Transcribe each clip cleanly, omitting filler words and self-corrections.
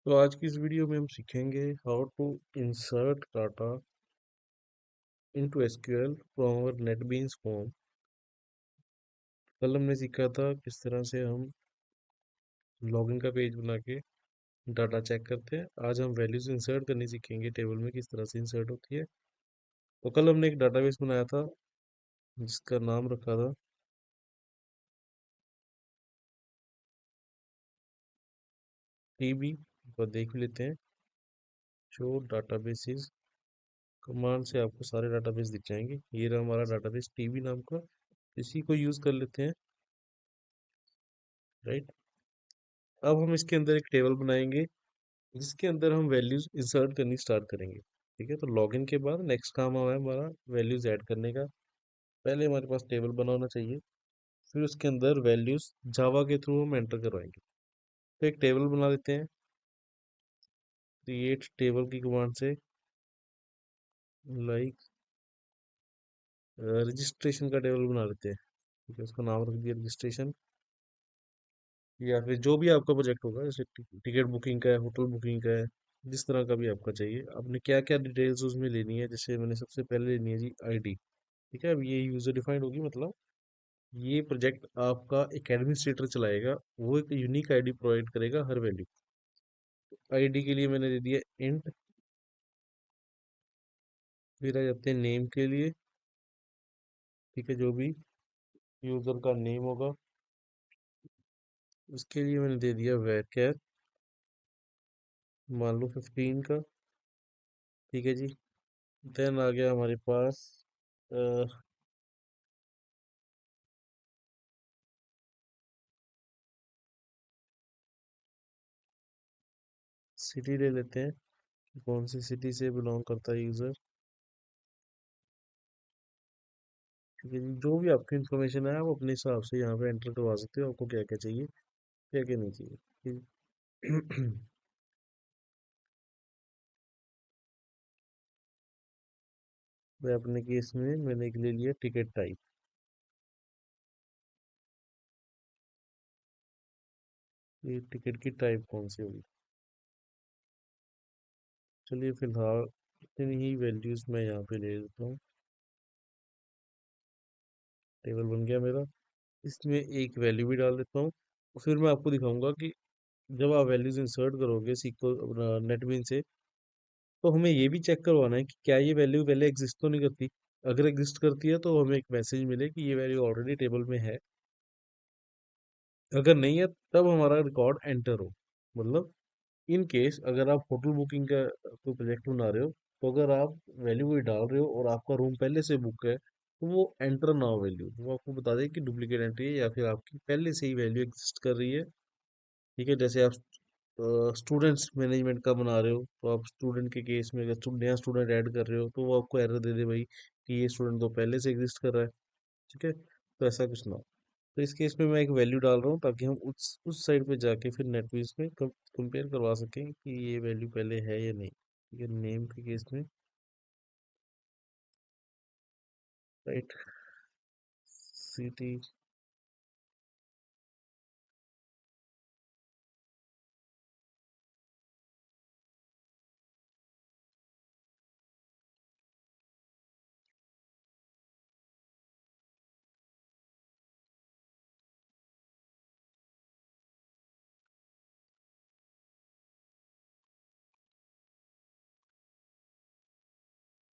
तो आज की इस वीडियो में हम सीखेंगे how to insert data into SQL from our NetBeans form. कल हमने सीखा था किस तरह से हम लॉगिन का पेज बना के डाटा चेक करते हैं। आज हम वैल्यूज इंसर्ट करनी सीखेंगे टेबल में, किस तरह से इंसर्ट होती है। तो कल हमने एक डाटाबेस बनाया था जिसका नाम रखा था टीबी। तो देख भी लेते हैं। जो डाटाबेसेस कमांड से आपको सारे डाटाबेस दिख जाएंगे। ये रहा हमारा डाटाबेस टीबी नाम का। इसी को यूज कर लेते हैं। राइट। अब हम इसके अंदर एक टेबल बनाएंगे जिसके अंदर हम वैल्यूज इंसर्ट करनी स्टार्ट करेंगे। ठीक है, तो लॉगिन के बाद नेक्स्ट काम है हमारा वैल्यूज ऐड करने का। पहले हमारे पास टेबल बना होना चाहिए, फिर उसके अंदर वैल्यूज जावा के थ्रू हम एंटर करवाएंगे। तो एक टेबल बना लेते हैं क्रिएट टेबल की कमांड से। लाइक रजिस्ट्रेशन का टेबल बना लेते हैं। ठीक है, उसका नाम रख दिया रजिस्ट्रेशन। या फिर जो भी आपका प्रोजेक्ट होगा, जैसे टिकट बुकिंग का है, होटल बुकिंग का है, जिस तरह का भी आपका चाहिए। आपने क्या क्या डिटेल्स उसमें लेनी है, जैसे मैंने सबसे पहले लेनी है जी आईडी। ठीक है, अब ये यूजर डिफाइंड होगी, मतलब ये प्रोजेक्ट आपका एक एडमिनिस्ट्रेटर चलाएगा, वो एक यूनिक आईडी प्रोवाइड करेगा हर वैल्यू। आईडी के लिए मैंने दे दिया इंट। फिर आ जाते हैं नेम के लिए। ठीक है, जो भी यूजर का नेम होगा उसके लिए मैंने दे दिया वैर मान लो 15 का। ठीक है जी। देन आ गया हमारे पास सिटी ले लेते हैं कि कौन सी सिटी से बिलोंग करता है यूजर। ठीक है जी, जो भी आपकी इन्फॉर्मेशन है आप अपने हिसाब से यहाँ पे एंटर करवा सकते हो, आपको क्या क्या चाहिए, क्या क्या नहीं चाहिए। ठीक है। मैं अपने केस में मैंने एक ले लिया टिकट टाइप। ये टिकट की टाइप कौन सी होगी। चलिए फिलहाल इतनी ही वैल्यूज मैं यहाँ पे ले लेता हूँ। टेबल बन गया मेरा। इसमें एक वैल्यू भी डाल देता हूँ और फिर मैं आपको दिखाऊंगा कि जब आप वैल्यूज इंसर्ट करोगे सीक्वल नेटबीन से, तो हमें ये भी चेक करवाना है कि क्या ये वैल्यू पहले एग्जिस्ट तो नहीं करती। अगर एग्जिस्ट करती है तो हमें एक मैसेज मिले कि ये वैल्यू ऑलरेडी टेबल में है। अगर नहीं है तब हमारा रिकॉर्ड एंटर हो। मतलब इन केस अगर आप होटल बुकिंग का कोई प्रोजेक्ट बना रहे हो, तो अगर आप वैल्यू कोई डाल रहे हो और आपका रूम पहले से बुक है, तो वो एंटर ना हो वैल्यू, वो आपको बता दे कि डुप्लीकेट एंट्री है या फिर आपकी पहले से ही वैल्यू एग्जिस्ट कर रही है। ठीक है, जैसे आप स्टूडेंट्स मैनेजमेंट का बना रहे हो, तो आप स्टूडेंट के केस में अगर नया स्टूडेंट ऐड कर रहे हो तो वो आपको एरर दे दे भाई कि ये स्टूडेंट तो पहले से एग्जिस्ट कर रहा है। ठीक है, तो ऐसा कुछ ना हो। तो इस केस में मैं एक वैल्यू डाल रहा हूँ ताकि हम उस साइड पे जाके फिर नेटबीन्स में कंपेयर करवा सकें कि ये वैल्यू पहले है या नहीं। ठीक है, नेम के केस में right city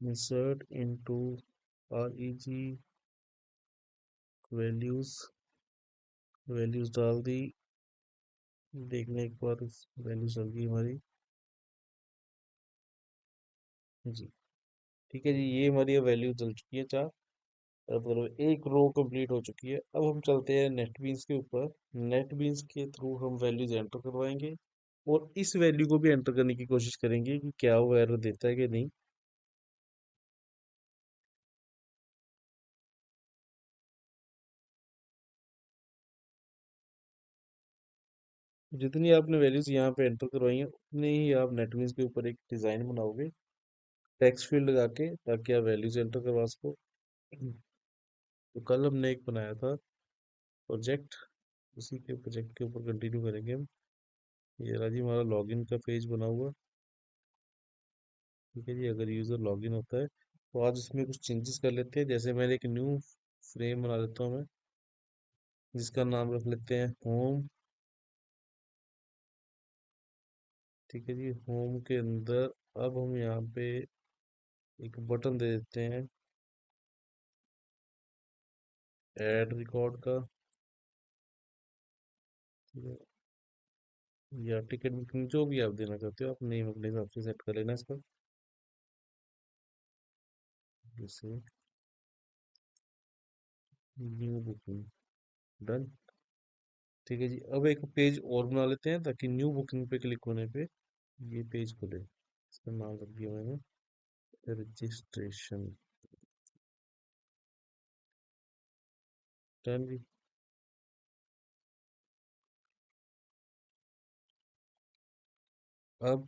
insert into REG values. Values डाल दी। देखने एक बार वैल्यूज चल गई हमारी जी। ठीक है जी, ये हमारी वैल्यू चल चुकी है चार। अब मतलब एक रो कंप्लीट हो चुकी है। अब हम चलते हैं नेटबीन्स के ऊपर। नेटबीन्स के थ्रू हम वैल्यूज एंटर करवाएंगे और इस वैल्यू को भी एंटर करने की कोशिश करेंगे कि क्या वो एरर देता है कि नहीं। जितनी आपने वैल्यूज यहाँ पे एंटर करवाई है उतने ही आप नेटबीन्स के ऊपर एक डिजाइन बनाओगे टेक्स्ट फील्ड लगा के, ताकि आप वैल्यूज एंटर करवा सको। तो कल हमने एक बनाया था प्रोजेक्ट, उसी के प्रोजेक्ट के ऊपर कंटिन्यू करेंगे हम। ये रहा जी हमारा लॉगिन का पेज बना हुआ। ठीक है जी, अगर यूज़र लॉगिन होता है तो आज इसमें कुछ चेंजेस कर लेते हैं। जैसे मैंने एक न्यू फ्रेम बना लेता हूँ मैं, जिसका नाम रख लेते हैं होम। ठीक है जी, होम के अंदर अब हम यहाँ पे एक बटन दे देते हैं ऐड रिकॉर्ड का। ठीक है, या टिकट बुकिंग जो भी आप देना चाहते हो, आप नेम अपने हिसाब से सेट कर लेना इसका। जैसे न्यू बुकिंग, डन। ठीक है जी, अब एक पेज और बना लेते हैं ताकि न्यू बुकिंग पे क्लिक होने पे ये पेज खुले। इसका नाम रख दिया मैंने रजिस्ट्रेशन। डन जी। अब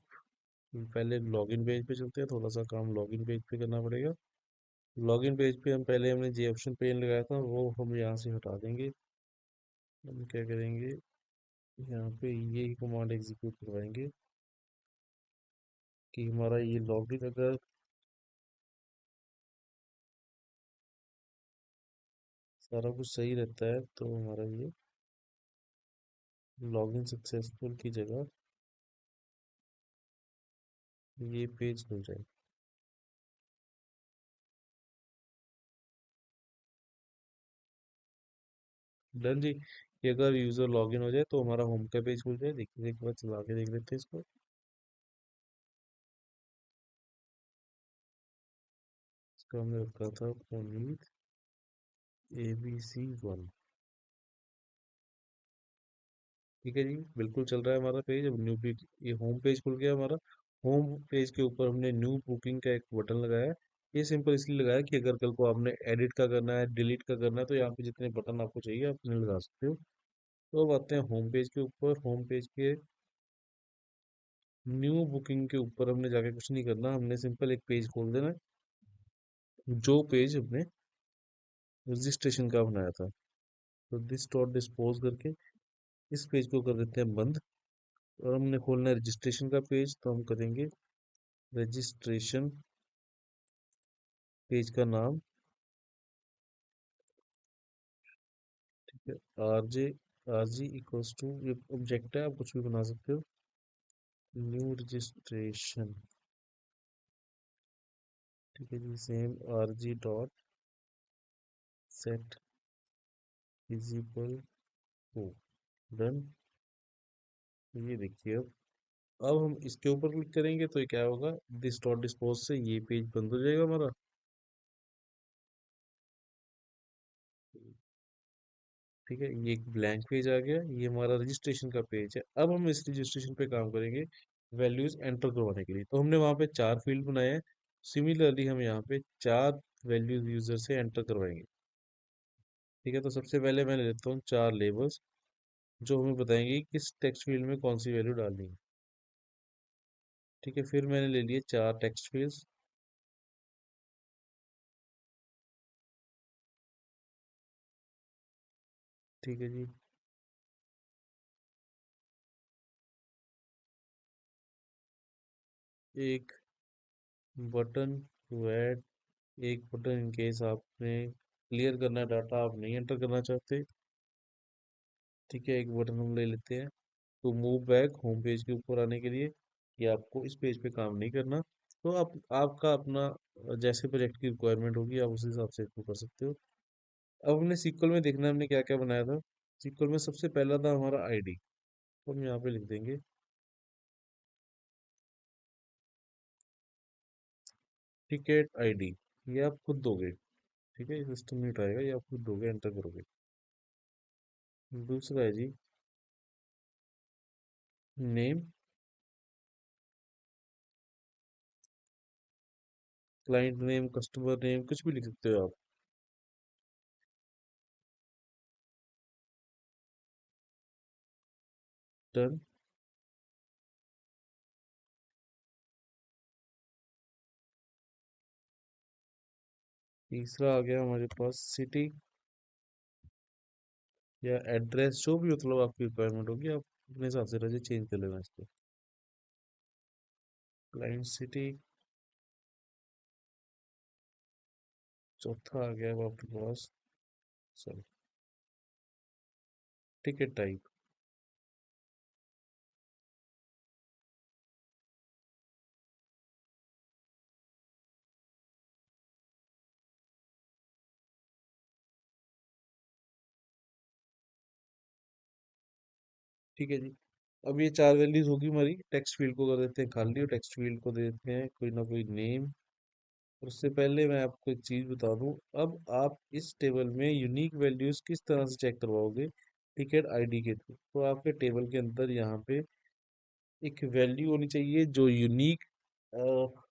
पहले लॉगिन पेज पे चलते हैं, थोड़ा सा काम लॉगिन पेज पे करना पड़ेगा। लॉगिन पेज पे हम पहले हमने जे ऑप्शन पेन लगाया था वो हम यहाँ से हटा देंगे। हम क्या करेंगे, यहाँ पे ये ही कमांड एग्जीक्यूट करवाएंगे कि हमारा ये लॉगिन अगर सारा कुछ सही रहता है तो हमारा ये लॉगिन सक्सेसफुल की जगह ये पेज खुल जाए। डन जी। ये अगर यूज़र लॉगिन हो जाए तो हमारा होम का पेज खुल जाए। देखिए एक बार चला के देख लेते हैं इसको। इसका हमने रखा था पुनीत ABC 1। ठीक है जी, बिल्कुल चल रहा है हमारा पेज। अब न्यू पेज, ये होम पेज खुल गया हमारा। होम पेज के ऊपर हमने न्यू बुकिंग का एक बटन लगाया है। ये सिंपल इसलिए लगाया कि अगर कल को आपने एडिट का करना है, डिलीट का करना है, तो यहाँ पे जितने बटन आपको चाहिए आप उन्हें लगा सकते हो। तो अब आते हैं होम पेज के ऊपर। होम पेज के न्यू बुकिंग के ऊपर हमने जाके कुछ नहीं करना, हमने सिंपल एक पेज खोल देना है जो पेज हमने रजिस्ट्रेशन का बनाया था। तो दिस डॉट डिस्पोज करके इस पेज को कर देते हैं बंद। और हमने खोलना है रजिस्ट्रेशन का पेज, तो हम करेंगे रजिस्ट्रेशन। पेज का नाम, ठीक है, आर जी इक्वल्स टू, ये ऑब्जेक्ट है, आप कुछ भी बना सकते हो, न्यू रजिस्ट्रेशन। ठीक है जी, same RG dot set is equal to, done. ये देखिए अब हम इसके ऊपर क्लिक करेंगे तो ये क्या होगा, दिस डॉट डिस्पोज से ये पेज बंद हो जाएगा हमारा। ठीक है, ये एक ब्लैंक पेज आ गया, ये हमारा रजिस्ट्रेशन का पेज है। अब हम इस रजिस्ट्रेशन पे काम करेंगे वैल्यूज एंटर करवाने के लिए। तो हमने वहाँ पे 4 फील्ड बनाए हैं। सिमिलरली हम यहाँ पे 4 वैल्यूज यूजर से एंटर करवाएंगे। ठीक है, तो सबसे पहले मैं ले लेता हूँ 4 लेबल्स जो हमें बताएंगे कि किस टेक्स्ट फील्ड में कौन सी वैल्यू डालनी है। ठीक है, फिर मैंने ले लिए 4 टेक्स्ट फील्ड्स। ठीक है जी, एक बटन टू ऐड, एक बटन इन केस आपने क्लियर करना डाटा आप नहीं एंटर करना चाहते। ठीक है, एक बटन हम ले लेते हैं to move back home page के ऊपर आने के लिए, कि आपको इस पेज पे काम नहीं करना। तो आप आपका अपना जैसे प्रोजेक्ट की रिक्वायरमेंट होगी आप उस हिसाब से इसको कर सकते हो। अब हमने सीक्वल में देखना है हमने क्या क्या बनाया था। सीक्वल में सबसे पहला था हमारा आईडी, तो हम यहाँ पे लिख देंगे टिकट आईडी। ये आप खुद दोगे। ठीक है, ये सिस्टम नहीं उठाएगा, ये आप खुद दोगे, एंटर करोगे। दूसरा है जी name, client name, customer name, कुछ भी लिख सकते हो आप। डन। तीसरा आ गया हमारे पास सिटी या एड्रेस, जो भी मतलब आपकी रिक्वायरमेंट होगी आप अपने हिसाब से रजिस्टर चेंज कर लेना इसको। क्लाइंट सिटी, चौथा आ गया अब आपके पास, सॉरी, टिकट टाइप। ठीक है जी। अब ये चार वैल्यूज होगी हमारी, टेक्स्ट फील्ड को कर देते हैं खाली और टेक्स्ट फील्ड को दे देते हैं कोई ना कोई नेम। और उससे पहले मैं आपको एक चीज बता दूं, अब आप इस टेबल में यूनिक वैल्यूज किस तरह से चेक करवाओगे, टिकट आईडी के थ्रू। तो आपके टेबल के अंदर यहाँ पे एक वैल्यू होनी चाहिए जो यूनिक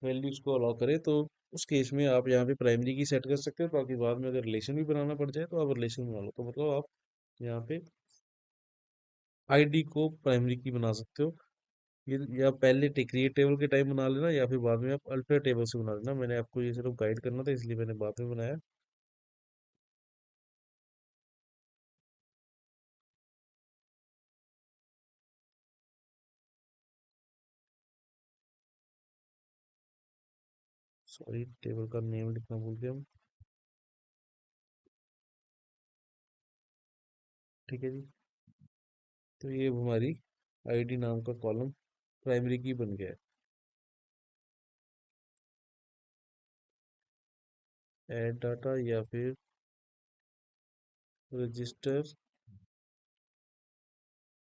वैल्यूज को अलाउ करे। तो उस केस में आप यहाँ पे प्राइमरी की सेट कर सकते हो, ताकि बाद में अगर रिलेशन भी बनाना पड़ जाए तो आप रिलेशन बना लो। तो मतलब आप यहाँ पे आईडी को प्राइमरी की बना सकते हो। ये या पहले क्रिएट टेबल के टाइम बना लेना, या फिर बाद में आप अल्टर टेबल से बना लेना। मैंने आपको ये सिर्फ गाइड करना था, इसलिए मैंने बाद में बनाया। सॉरी, टेबल का नेम लिखना भूल गया हम। ठीक है जी। तो ये हमारी आईडी नाम का कॉलम प्राइमरी की बन गया है। ऐड डाटा या फिर रजिस्टर,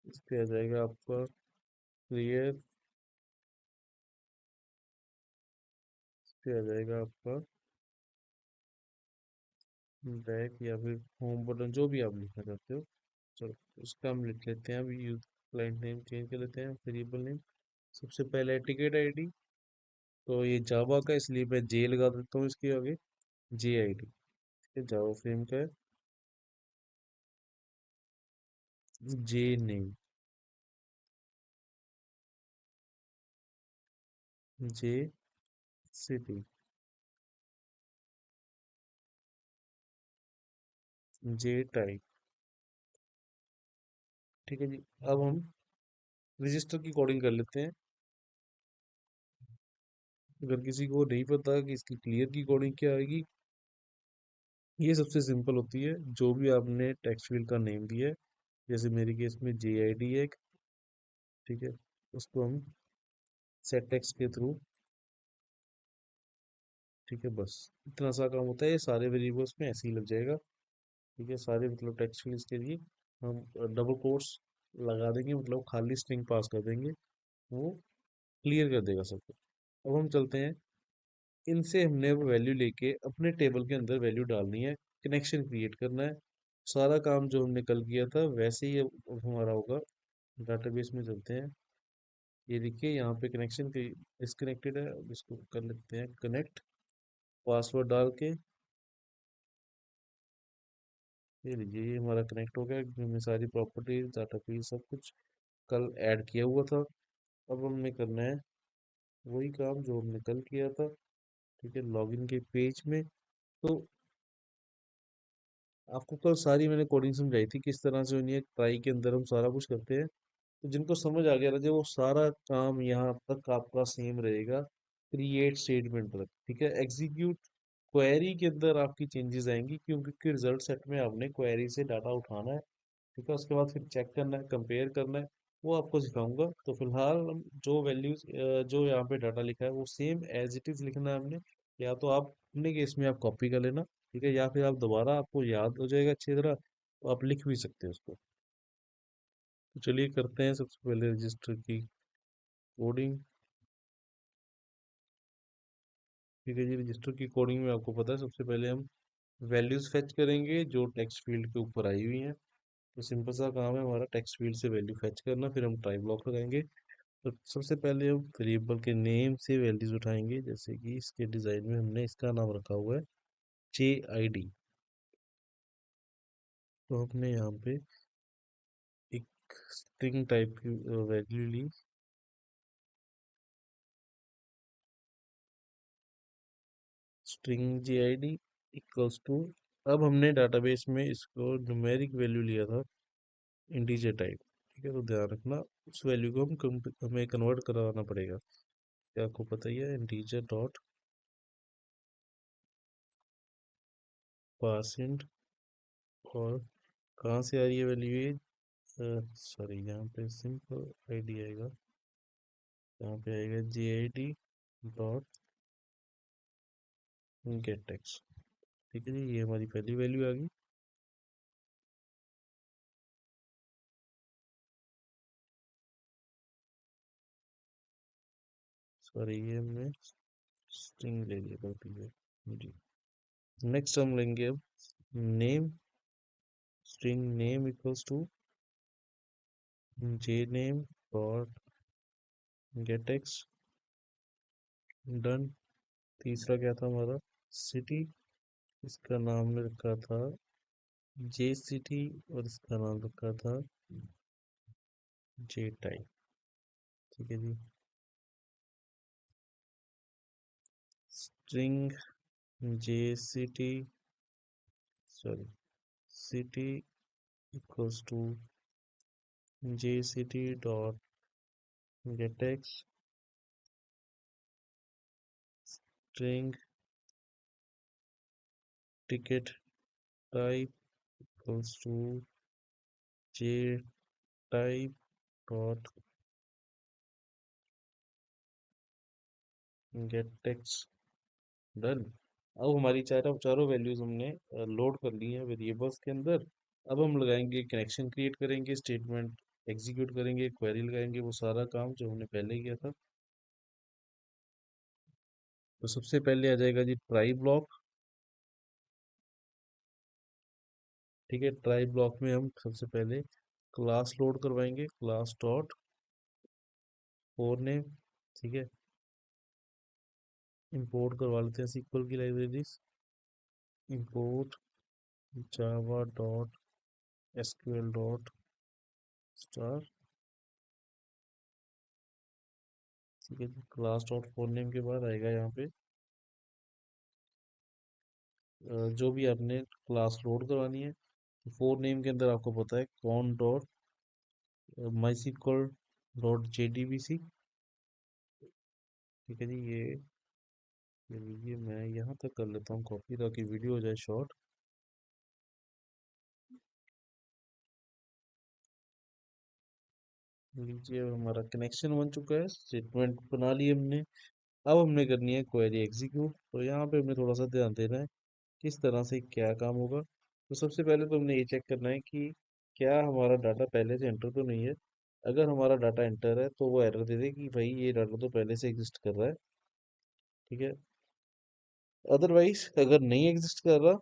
इस पे आ जाएगा आपका क्लियर, इस पे आ जाएगा आपका बैक या फिर होम बटन, जो भी आप लिखना चाहते हो। चलो, उसका हम लिख लेते हैं। अभी यूज क्लाइंट नेम चेंज कर लेते हैं, वेरिएबल नेम। सबसे पहले टिकट आईडी, तो ये जावा का, इसलिए मैं जे लगा देता हूँ इसके आगे, जे आई डी। जावा फ्रेम का है, जे नेम, जे सिटी, जे टाइप। ठीक है जी। अब हम रजिस्टर की कोडिंग कर लेते हैं। अगर किसी को नहीं पता कि इसकी क्लियर की कोडिंग क्या आएगी, ये सबसे सिंपल होती है। जो भी आपने टेक्स्ट फील्ड का नेम दिया है, जैसे मेरे केस में जे आई डी है, ठीक है, उसको हम सेट टेक्स्ट के थ्रू, ठीक है, बस इतना सा काम होता है। ये सारे वेरिएबल्स में ऐसे ही लग जाएगा। ठीक है, सारे मतलब टेक्स्ट फील्ड्स के लिए हम डबल कोट्स लगा देंगे, मतलब खाली स्ट्रिंग पास कर देंगे, वो क्लियर कर देगा सब कुछ। अब हम चलते हैं, इनसे हमने अब वैल्यू लेके अपने टेबल के अंदर वैल्यू डालनी है, कनेक्शन क्रिएट करना है। सारा काम जो हमने कल किया था वैसे ही अब हमारा होगा। डाटाबेस में चलते हैं। ये देखिए यहाँ पे कनेक्शन डिस्कनेक्टेड है, अब इसको कर लेते हैं कनेक्ट, पासवर्ड डाल के। ये लीजिए, ये हमारा कनेक्ट हो गया, क्योंकि हमने सारी प्रॉपर्टीज डाटा फील्ड सब कुछ कल ऐड किया हुआ था। अब हमने करना है वही काम जो हमने कल किया था। ठीक है, लॉगिन के पेज में। तो आपको कल सारी मैंने कोडिंग समझाई थी किस तरह से होनी है, ट्राई के अंदर हम सारा कुछ करते हैं। तो जिनको समझ आ गया ना, जो वो सारा काम यहाँ तक आपका सेम रहेगा, क्रिएट स्टेटमेंट तक। ठीक है, एग्जीक्यूट क्वेरी के अंदर आपकी चेंजेस आएंगी, क्योंकि रिजल्ट सेट में आपने क्वेरी से डाटा उठाना है। ठीक है, उसके बाद फिर चेक करना है, कंपेयर करना है, वो आपको सिखाऊंगा। तो फिलहाल हम जो वैल्यूज, जो यहाँ पे डाटा लिखा है वो सेम एज इट इज लिखना है हमने। या तो आप अपने केस में आप कॉपी कर लेना, ठीक है, या फिर आप दोबारा, आपको याद हो जाएगा अच्छी तरह तो आप लिख भी सकते हो उसको। तो चलिए करते हैं सबसे पहले रजिस्टर की कोडिंग। ठीक है जी, रजिस्टर की कोडिंग में आपको पता है, सबसे पहले हम वैल्यूज फेच करेंगे जो टेक्स्ट फील्ड के ऊपर आई हुई हैं। तो सिंपल सा काम है हमारा, टेक्स्ट फील्ड से वैल्यू फेच करना, फिर हम ट्राई ब्लॉक लगाएंगे। तो सबसे पहले हम वेरिएबल के नेम से वैल्यूज उठाएंगे, जैसे कि इसके डिजाइन में हमने इसका नाम रखा हुआ है जे आई डी। तो हमने यहाँ पे एक स्ट्रिंग टाइप की वैल्यू ली, string J I D equals to. अब हमने डाटाबेस में इसको न्यूमेरिक वैल्यू लिया था, इंटीजर टाइप। ठीक है, तो ध्यान रखना उस वैल्यू को हमें कन्वर्ट करवाना पड़ेगा। क्या आपको पता ही है, इंटीजर डॉट पासिंट, और कहाँ से आ रही है वैल्यू ये, सॉरी यहाँ पे सिंपल आईडी आएगा, यहाँ पे आएगा जी I D dot get text. ठीक है जी, ये हमारी पहली वैल्यू आ गई। सॉरी, ये हमने स्ट्रिंग ले लिया गलती से जी। नेक्स्ट हम लेंगे अब name, string name equals to J name dot get text. Done. तीसरा क्या था हमारा, सिटी, इसका नाम हमने रखा था जे सिटी, और इसका नाम रखा था जे टाइप। ठीक है जी। String J city, sorry city equals to J city dot get x, string ticket type equals to J type dot get x. Done. अब हमारी चारों वैल्यूज हमने लोड कर ली हैं वेरिएबल्स के अंदर। अब हम लगाएंगे कनेक्शन, क्रिएट करेंगे, स्टेटमेंट एग्जीक्यूट करेंगे, क्वेरी लगाएंगे, वो सारा काम जो हमने पहले किया था। तो सबसे पहले आ जाएगा जी ट्राई ब्लॉक। ठीक है, ट्राई ब्लॉक में हम सबसे पहले क्लास लोड करवाएंगे, क्लास डॉट फोर नेम। ठीक है, इंपोर्ट करवा लेते हैं सीक्वल की libraries, import Java dot SQL dot star. ठीक है, क्लास डॉट फोर नेम के बाद आएगा यहाँ पे जो भी आपने क्लास लोड करवानी है। तो फोर नेम के अंदर आपको पता है कौन dot MySQL dot J D B C. ठीक है जी, ये लीजिए, मैं यहाँ तक कर लेता हूँ कॉपी ताकि वीडियो हो जाए शॉर्ट। लीजिए, अब हमारा कनेक्शन बन चुका है, स्टेटमेंट बना ली हमने। अब हमने करनी है क्वेरी एग्जीक्यूट। तो यहाँ पे हमें थोड़ा सा ध्यान देना है किस तरह से क्या काम होगा। तो सबसे पहले तो हमने ये चेक करना है कि क्या हमारा डाटा पहले से एंटर तो नहीं है। अगर हमारा डाटा एंटर है तो वो एरर दे दे कि भाई ये डाटा तो पहले से एग्जिस्ट कर रहा है। ठीक है, अदरवाइज अगर नहीं एग्जिस्ट कर रहा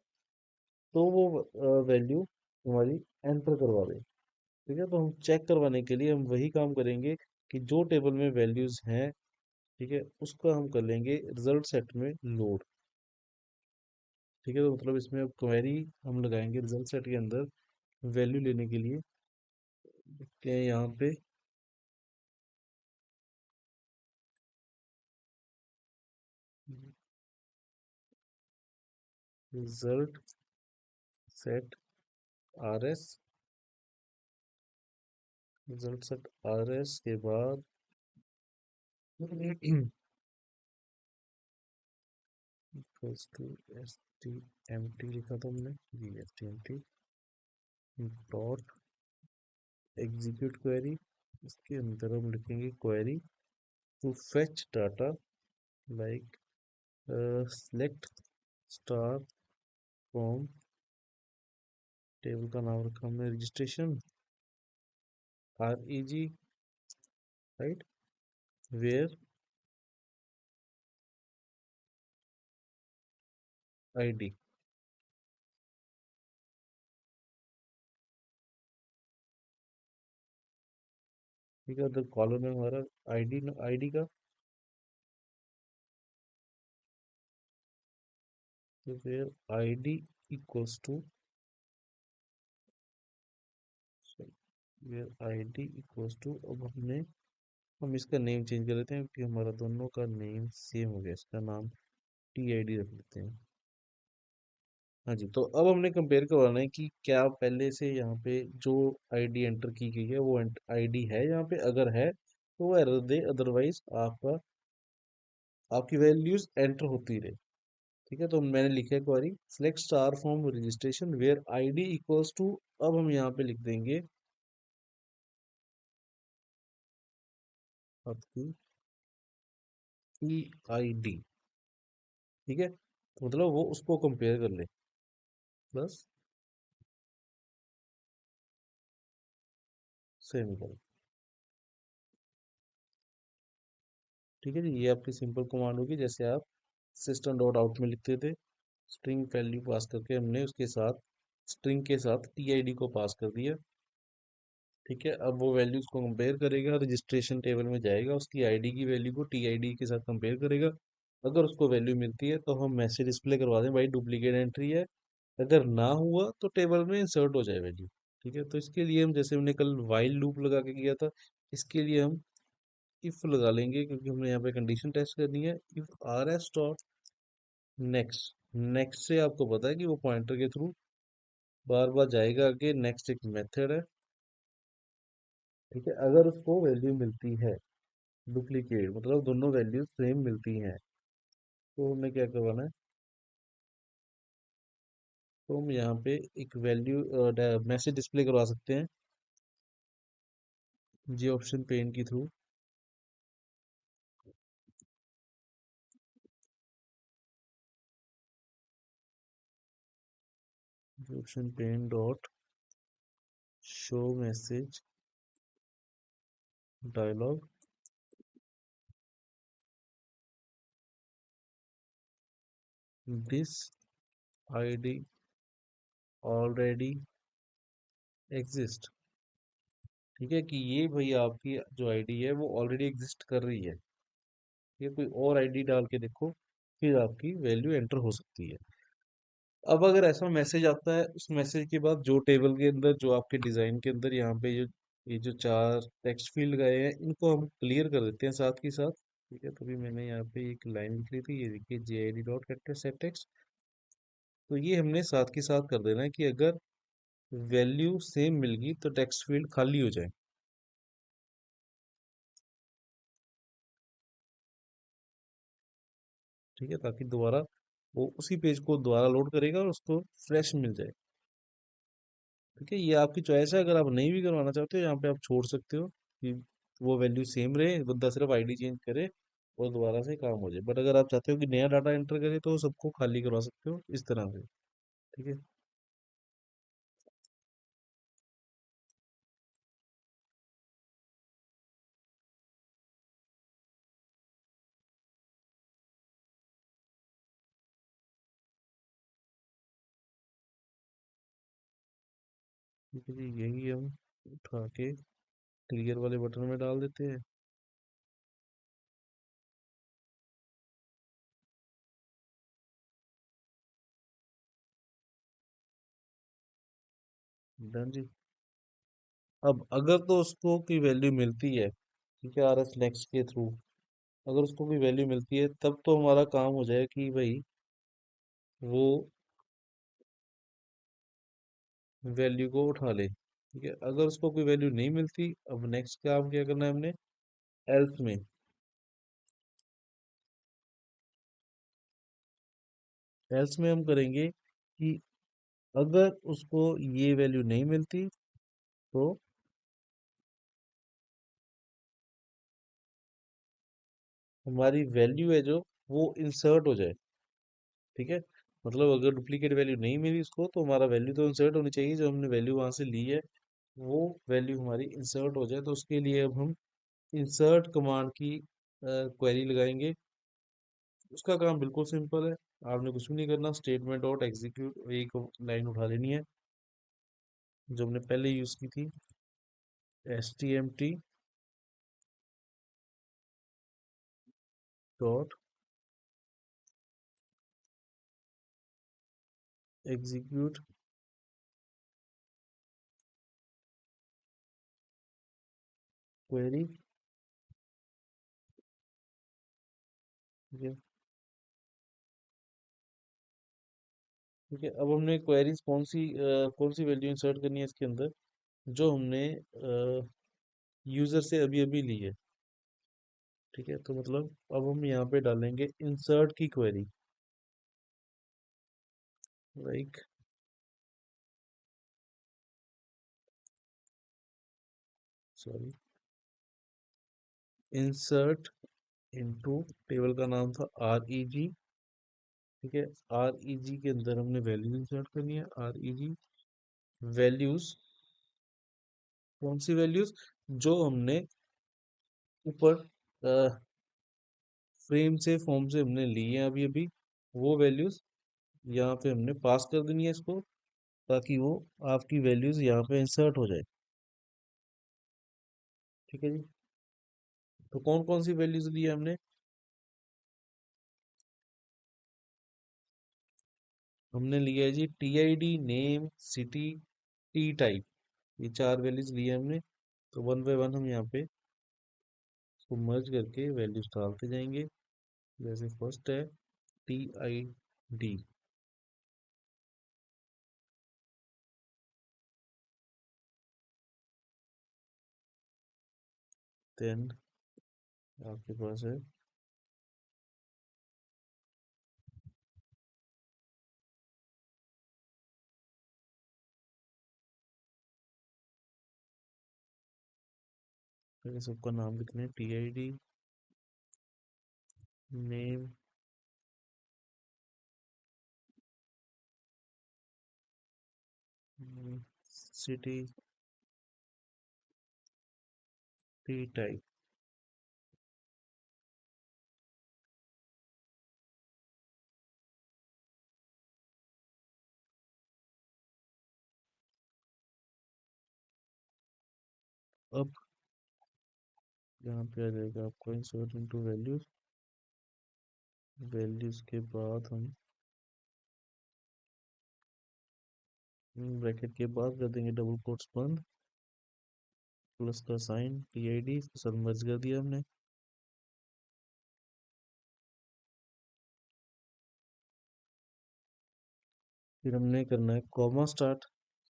तो वो वैल्यू हमारी एंटर करवा दे। ठीक है, तो हम चेक करवाने के लिए हम वही काम करेंगे कि जो टेबल में वैल्यूज हैं, ठीक है, उसका हम कर लेंगे रिजल्ट सेट में लोड। ठीक है, तो मतलब इसमें अब क्वेरी हम लगाएंगे रिजल्ट सेट के अंदर वैल्यू लेने के लिए। देखते हैं यहाँ पे result set R S, result set R S के बाद equals to S T M T लिखा था हमने जी, S T M T dot execute query. इसके अंदर हम लिखेंगे query to fetch data like select star from, table का नाम रखा हमने registration, R E G, right, where I D. ठीक है, तो कॉलम है हमारा आईडी, आईडी का, तो where I D equals to, where I D equals to, अब हम इसका नेम चेंज कर लेते हैं क्योंकि हमारा दोनों का नेम सेम हो गया, इसका नाम टी आई डी रख लेते हैं। हाँ जी, तो अब हमने कंपेयर करवाना है कि क्या पहले से यहाँ पे जो आईडी एंटर की गई है वो आईडी है यहाँ पे, अगर है तो वो एरर दे, अदरवाइज आपका आपकी वैल्यूज एंटर होती रहे। ठीक है, तो मैंने लिखा है query select star from registration where ID equals to, अब हम यहाँ पे लिख देंगे आपकी ई आई डी। ठीक है, तो मतलब वो उसको कंपेयर कर ले, बस सेमीकोलन। ठीक है जी, ये आपकी सिंपल कमांड होगी, जैसे आप सिस्टम डॉट आउट में लिखते थे, स्ट्रिंग वैल्यू पास करके हमने उसके साथ स्ट्रिंग के साथ टीआईडी को पास कर दिया। ठीक है, अब वो वैल्यूज को कंपेयर करेगा, रजिस्ट्रेशन टेबल में जाएगा, उसकी आईडी की वैल्यू को टीआईडी के साथ कंपेयर करेगा। अगर उसको वैल्यू मिलती है तो हम मैसेज डिस्प्ले करवा दें भाई डुप्लीकेट एंट्री है, अगर ना हुआ तो टेबल में इंसर्ट हो जाए वैल्यू। ठीक है, तो इसके लिए हम जैसे हमने कल वाइल लूप लगा के किया था, इसके लिए हम इफ लगा लेंगे, क्योंकि हमने यहाँ पे कंडीशन टेस्ट करनी है। If R S dot next, next से आपको पता है कि वो पॉइंटर के थ्रू बार बार जाएगा आगे, नेक्स्ट एक मेथड है। ठीक है, अगर उसको वैल्यू मिलती है डुप्लीकेट, मतलब दोनों वैल्यू सेम मिलती हैं, तो हमें क्या करवाना है, तो हम यहाँ पे एक वैल्यू मैसेज डिस्प्ले करवा सकते हैं जी ऑप्शन पेन के through. J option pane dot show message dialog, this ID already exist. ठीक है, कि ये भाई आपकी जो आईडी है वो ऑलरेडी एग्जिस्ट कर रही है, ये कोई और आईडी डाल के देखो, फिर आपकी वैल्यू एंटर हो सकती है। अब अगर ऐसा मैसेज आता है, उस मैसेज के बाद जो टेबल के अंदर, जो आपके डिजाइन के अंदर यहाँ पे ये जो चार टेक्स्ट फील्ड गए हैं, इनको हम क्लियर कर देते हैं साथ के साथ। ठीक है, तभी मैंने यहाँ पे एक लाइन लिख ली थी, ये देखिए J I D dot character set text. तो ये हमने साथ के साथ कर देना है कि अगर वैल्यू सेम मिल गई तो टेक्स्ट फील्ड खाली हो जाए। ठीक है, ताकि दोबारा वो उसी पेज को दोबारा लोड करेगा और उसको फ्रेश मिल जाए। ठीक है, ये आपकी चॉइस है, अगर आप नहीं भी करवाना चाहते हो यहाँ पे आप छोड़ सकते हो कि वो वैल्यू सेम रहे, बंदा सिर्फ आईडी चेंज करे और दोबारा से काम हो जाए। बट अगर आप चाहते हो कि नया डाटा एंटर करे तो सबको खाली करवा सकते हो इस तरह से। ठीक है, ठीक है जी, यही हम उठा के क्लियर वाले बटन में डाल देते हैं। डन जी। अब अगर तो उसको की वैल्यू मिलती है, ठीक है, आर एस नेक्स्ट के थ्रू अगर उसको कोई वैल्यू मिलती है, तब तो हमारा काम हो जाए कि भाई वो वैल्यू को उठा ले। ठीक है, अगर उसको कोई वैल्यू नहीं मिलती, अब नेक्स्ट काम क्या करना है हमने, एल्स में, एल्स में हम करेंगे कि अगर उसको ये वैल्यू नहीं मिलती तो हमारी वैल्यू है जो वो इंसर्ट हो जाए। ठीक है, मतलब अगर डुप्लीकेट वैल्यू नहीं मिली उसको, तो हमारा वैल्यू तो इंसर्ट होनी चाहिए, जो हमने वैल्यू वहां से ली है वो वैल्यू हमारी इंसर्ट हो जाए। तो उसके लिए अब हम इंसर्ट कमांड की क्वेरी लगाएंगे। उसका काम बिल्कुल सिंपल है, आपने कुछ भी नहीं करना, स्टेटमेंट डॉट एग्जीक्यूट एक लाइन उठा लेनी है जो हमने पहले यूज की थी, S T M T dot execute query. ठीक है, ठीक है, अब हमने क्वेरीज कौन सी वैल्यू इंसर्ट करनी है इसके अंदर, जो हमने यूजर से अभी अभी ली है। ठीक है, तो मतलब अब हम यहाँ पे डालेंगे इंसर्ट की query, like sorry, insert into, table का नाम था REG। ठीक है, REG के अंदर हमने वैल्यू इंसर्ट करनी है, REG वैल्यूज, कौन सी वैल्यूज, जो हमने ऊपर फ्रेम से फॉर्म से हमने ली है अभी अभी, वो वैल्यूज यहाँ पे हमने पास कर देनी है इसको, ताकि वो आपकी वैल्यूज यहाँ पे इंसर्ट हो जाए। ठीक है जी, तो कौन कौन सी वैल्यूज ली है हमने, हमने लिया है जी TID, name, city, T type, ये चार वैल्यूज ली है हमने। तो वन बाय वन हम यहाँ पे इसको मर्ज करके वैल्यूज डालते जाएंगे। जैसे फर्स्ट है TID, देन आपके पास है फिर सबका नाम लिखना है TID, name, city, T type. अब यहाँ पे आ जाएगा आपको इंसर्ट इनटू वैल्यूज, वैल्यूज के बाद हम ब्रैकेट के बाद कर देंगे डबल कोट्स बंद, प्लस का साइन, TID इसके साथ मर्ज कर दिया हमने। फिर हमने करना है कॉमा स्टार्ट।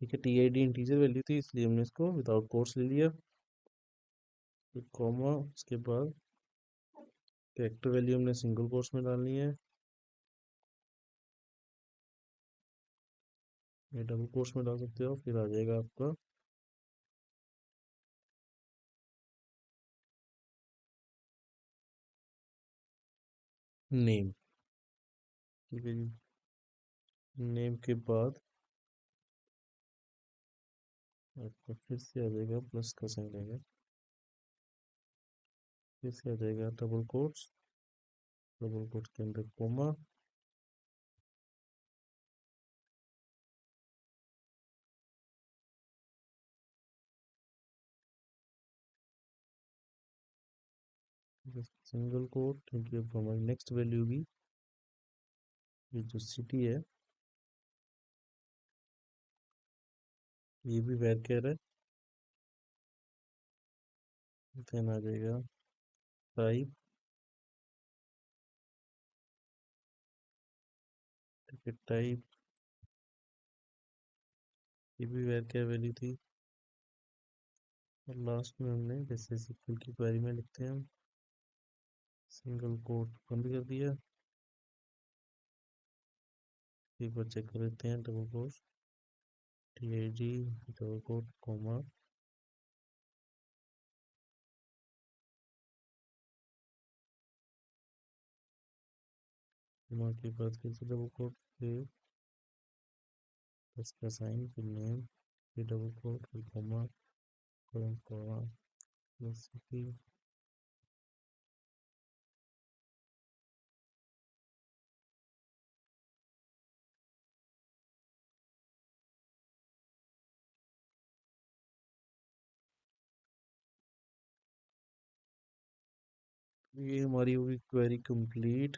ठीक है, TID इंटीजर वैल्यू थी इसलिए हमने इसको विदाउट कोट्स ले लिया, फिर कॉमा, उसके बाद कैरेक्टर वैल्यू हमने सिंगल कोट्स में डालनी है, ये डबल कोट्स में डाल सकते हो, फिर आ जाएगा आपका नेम। ठीक है जी, नेम के बाद आपका फिर से आ जाएगा प्लस का साइन आएगा, फिर से आ जाएगा डबल कोट्स, डबल कोट्स के अंदर कोमा, सिंगल कोट, क्योंकि अब हमारी नेक्स्ट वैल्यू भी ये जो सिटी है ये भी वैर केयर है। देन आ जाएगा टाइप, ठीक है टाइप, ये भी वैर केयर वैल्यू थी। और लास्ट में हमने जैसे SQL की क्वेरी में लिखते हैं हम, सिंगल कोट बंद कर दिया, एक बार चेक कर लेते हैं, double quote, TID, double quote, comma, comma के बाद फिर से डबल कोट, फिर प्लस का साइन, फिर नेम, फिर डबल कोट, फिर कॉमा, कोलन, कॉमा, प्लस की। ये हमारी होगी क्वेरी कंप्लीट।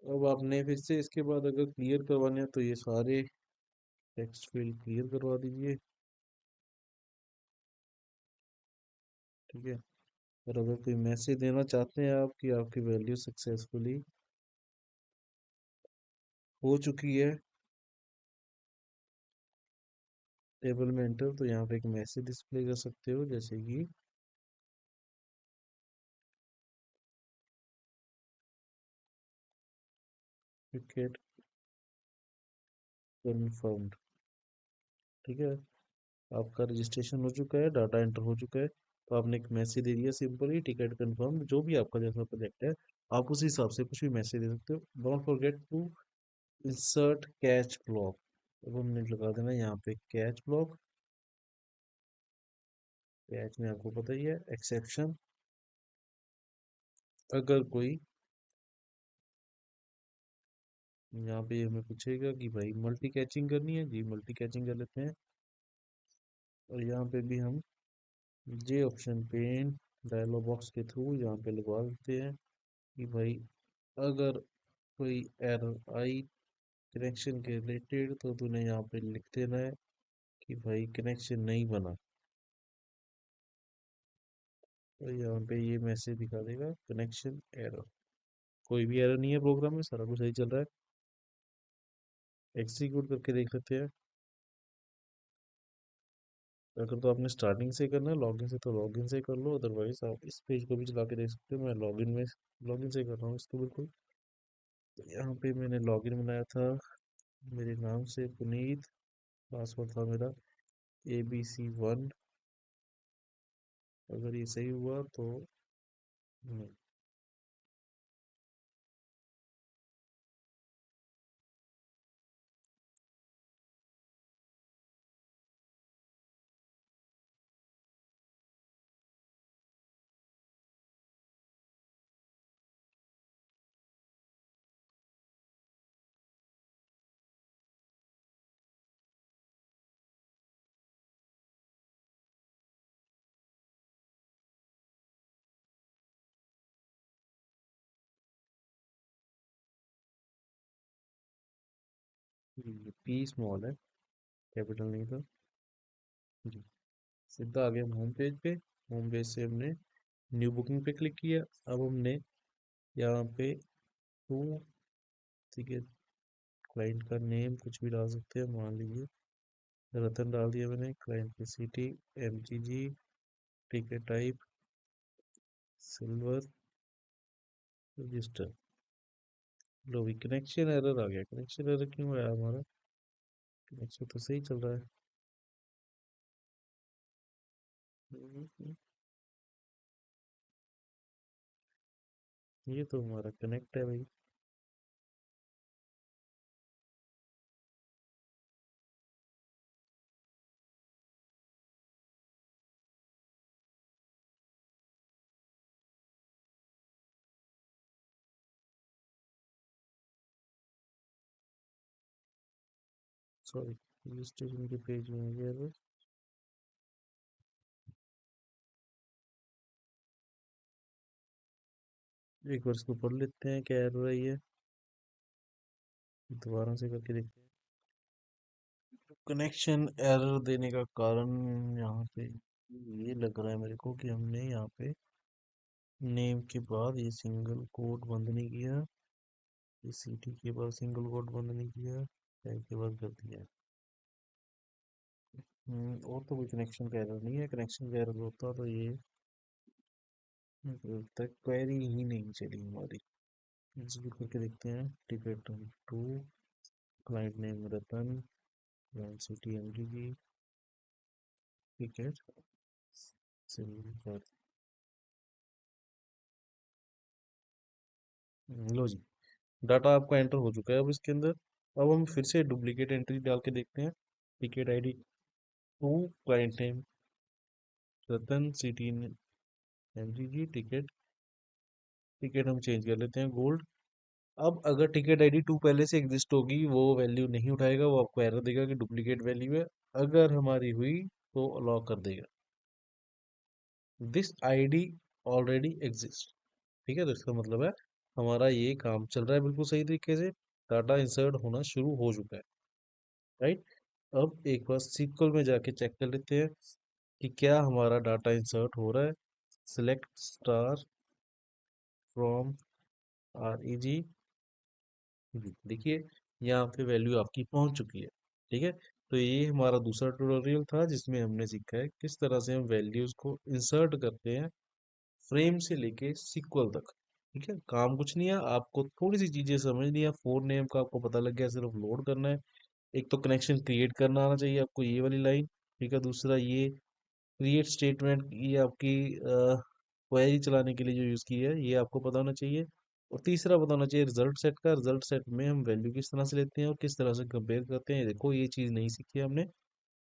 अब आपने फिर से इसके बाद अगर क्लियर करवाने हैं तो ये सारे टेक्स्ट फील्ड क्लियर करवा दीजिए। ठीक है, और अगर कोई मैसेज देना चाहते हैं आप कि आपकी वैल्यू सक्सेसफुली हो चुकी है टेबल में एंटर। तो यहाँ पे एक मैसेज डिस्प्ले कर सकते हो, जैसे कि टिकट कन्फर्म्ड। ठीक है, आपका रजिस्ट्रेशन हो चुका है, डाटा एंटर हो चुका है। तो आपने एक मैसेज दे दिया, सिंपल ही टिकट कंफर्म। जो भी आपका जैसा प्रोजेक्ट है, आप उस हिसाब से कुछ भी मैसेज दे सकते हो। Don't forget to insert catch block. अब हमने लगा देना यहाँ पे कैच ब्लॉक। कैच में आपको पता ही है एक्सेप्शन। अगर कोई यहाँ पे हमें पूछेगा कि भाई मल्टी कैचिंग करनी है, जी मल्टी कैचिंग कर लेते हैं। और यहाँ पे भी हम जे ऑप्शन पेन डायलॉग बॉक्स के थ्रू यहाँ पे लगवा देते हैं कि भाई अगर कोई एरर आई कनेक्शन के रिलेटेड, तो तूने यहाँ पे लिख देना है कि भाई कनेक्शन नहीं बना। तो यहाँ पे ये मैसेज दिखा देगा कनेक्शन एरर। कोई भी एरर नहीं है प्रोग्राम में, सारा कुछ सही चल रहा है। एग्जीक्यूट करके देख लेते हैं। अगर तो आपने स्टार्टिंग से करना है लॉगिन से, तो लॉगिन से कर लो, अदरवाइज आप इस पेज को भी चला के देख सकते हो। मैं लॉगिन से कर रहा हूँ इसको बिल्कुल। तो यहाँ पे मैंने लॉगिन बनाया था मेरे नाम से पुनीत। पासवर्ड था मेरा ABC1। अगर ये सही हुआ तो पी स्मॉल है, कैपिटल नहीं था जी। सीधा आ गया हम होम पेज पे। होम पेज से हमने न्यू बुकिंग पे क्लिक किया। अब हमने यहाँ पे टू, ठीक है, क्लाइंट का नेम कुछ भी डाल सकते हैं, मान लीजिए रतन डाल दिया मैंने। क्लाइंट की city MGG, ticket type silver, register. लो भी कनेक्शन एरर आ गया। कनेक्शन एरर क्यों आया हमारा? कनेक्शन तो सही चल रहा है। हम्म, ये तो हमारा कनेक्ट है भाई। सॉरी, रजिस्ट्रेशन के पेज में आ गया एरर। एक बार इसको पढ़ लेते हैं क्या एरर है ये, दोबारा से करके देखते हैं। कनेक्शन एरर देने का कारण यहाँ पे ये लग रहा है मेरे को कि हमने यहाँ पे नेम के बाद ये सिंगल कोट बंद नहीं किया, ये सिटी के बाद सिंगल कोट बंद नहीं किया, टैग के बाद कर दिया है। और तो कोई कनेक्शन का एरर नहीं है। कनेक्शन का एरर होता तो ये तक क्वेरी ही नहीं चली हमारी। एग्जीक्यूट करके देखते हैं। Ticket 2, client name Ratan, client city MGG, ticket silver. लो जी, डाटा आपका एंटर हो चुका है अब इसके अंदर। अब हम फिर से डुप्लीकेट एंट्री डाल के देखते हैं। टिकट ID 2, क्लाइंट नेम रतन, सिटी MGG, टिकट। टिकट हम चेंज कर लेते हैं गोल्ड। अब अगर टिकट ID 2 पहले से एग्जिस्ट होगी, वो वैल्यू नहीं उठाएगा, वो आपको एरर देगा कि डुप्लीकेट वैल्यू है। अगर हमारी हुई तो लॉक कर देगा दिस ID ऑलरेडी एग्जिस्ट। ठीक है, तो इसका मतलब है हमारा ये काम चल रहा है बिल्कुल सही तरीके से। डाटा इंसर्ट होना शुरू हो चुका है, राइट। अब एक बार सीक्वल में जाके चेक कर लेते हैं कि क्या हमारा डाटा इंसर्ट हो रहा है। Select star from REG। देखिए यहाँ पे वैल्यू आपकी पहुंच चुकी है। ठीक है, तो ये हमारा दूसरा ट्यूटोरियल था जिसमें हमने सीखा है किस तरह से हम वैल्यूज को इंसर्ट करते हैं फ्रेम से लेके सीक्वल तक। ठीक है, काम कुछ नहीं है, आपको थोड़ी सी चीजें समझनी है। फोर नेम का आपको पता लग गया, सिर्फ लोड करना है। एक तो कनेक्शन क्रिएट करना आना चाहिए आपको, ये वाली लाइन। ठीक है, दूसरा ये क्रिएट स्टेटमेंट, ये आपकी क्वेरी चलाने के लिए जो यूज़ की है, ये आपको पता होना चाहिए। और तीसरा पता होना चाहिए रिजल्ट सेट का। रिजल्ट सेट में हम वैल्यू किस तरह से लेते हैं और किस तरह से कंपेयर करते हैं। देखो ये चीज़ नहीं सीखी हमने।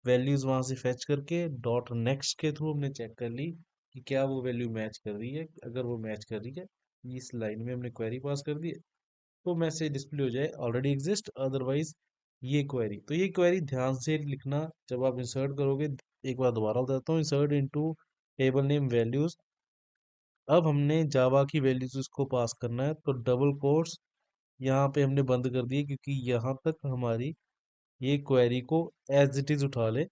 वैल्यूज़ वहाँ से फैच करके डॉट नेक्स्ट के थ्रू हमने चेक कर ली कि क्या वो वैल्यू मैच कर रही है। अगर वो मैच कर रही है, इस लाइन में हमने क्वेरी पास कर दी, तो मैसेज डिस्प्ले हो जाए ऑलरेडी एग्जिस्ट, अदरवाइज ये क्वेरी। तो ये क्वेरी ध्यान से लिखना जब आप इंसर्ट करोगे। एक बार दोबारा बताता हूँ, insert into table name values. अब हमने जावा की वैल्यूज उसको पास करना है, तो डबल कोट्स यहाँ पे हमने बंद कर दिए क्योंकि यहाँ तक हमारी ये क्वेरी को एज इट इज उठा ले।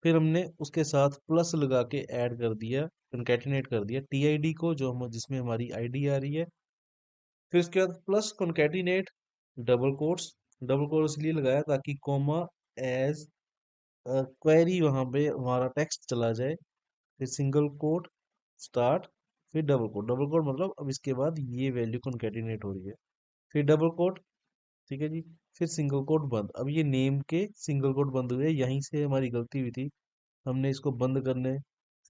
फिर हमने उसके साथ प्लस लगा के ऐड कर दिया, कंकैटिनेट कर दिया टीआईडी को, जो हम जिसमें हमारी आईडी आ रही है। फिर उसके बाद plus concatenate double quotes. Double quote इसलिए लगाया ताकि कोमा एज क्वेरी वहां पे हमारा टेक्स्ट चला जाए। फिर सिंगल कोट स्टार्ट, फिर डबल कोट। डबल कोट मतलब अब इसके बाद ये वैल्यू कॉन्केटिनेट हो रही है। फिर डबल कोट, ठीक है जी। फिर सिंगल कोट बंद। अब ये नेम के सिंगल कोट बंद हुए, यहीं से हमारी गलती हुई थी। हमने इसको बंद करने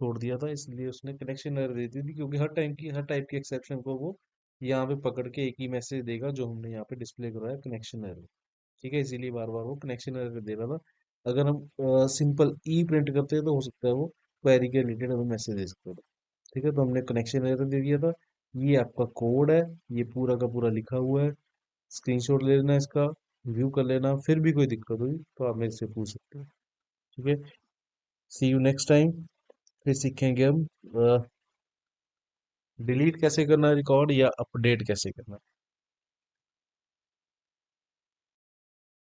छोड़ दिया था, इसलिए उसने कनेक्शन एरर दे दी थी, क्योंकि हर टाइप की एक्सेप्शन को वो यहाँ पे पकड़ के एक ही मैसेज देगा जो हमने यहाँ पे डिस्प्ले कराया, कनेक्शन एरर। ठीक है, इसीलिए बार बार वो कनेक्शन एरर दे रहा था। अगर हम सिंपल ई प्रिंट करते हैं तो हो सकता है वो क्वेरी के रिलेटेड हमें मैसेज दे सकता था। ठीक है, तो हमने कनेक्शन एरर दे दिया था। ये आपका कोड है, ये पूरा का पूरा लिखा हुआ है। स्क्रीनशॉट ले लेना इसका, व्यू कर लेना। फिर भी कोई दिक्कत हुई तो आप मेरे से पूछ सकते हो। ठीक है, सी यू नेक्स्ट टाइम। फिर सीखेंगे हम डिलीट कैसे करना है रिकॉर्ड, या अपडेट कैसे करना है।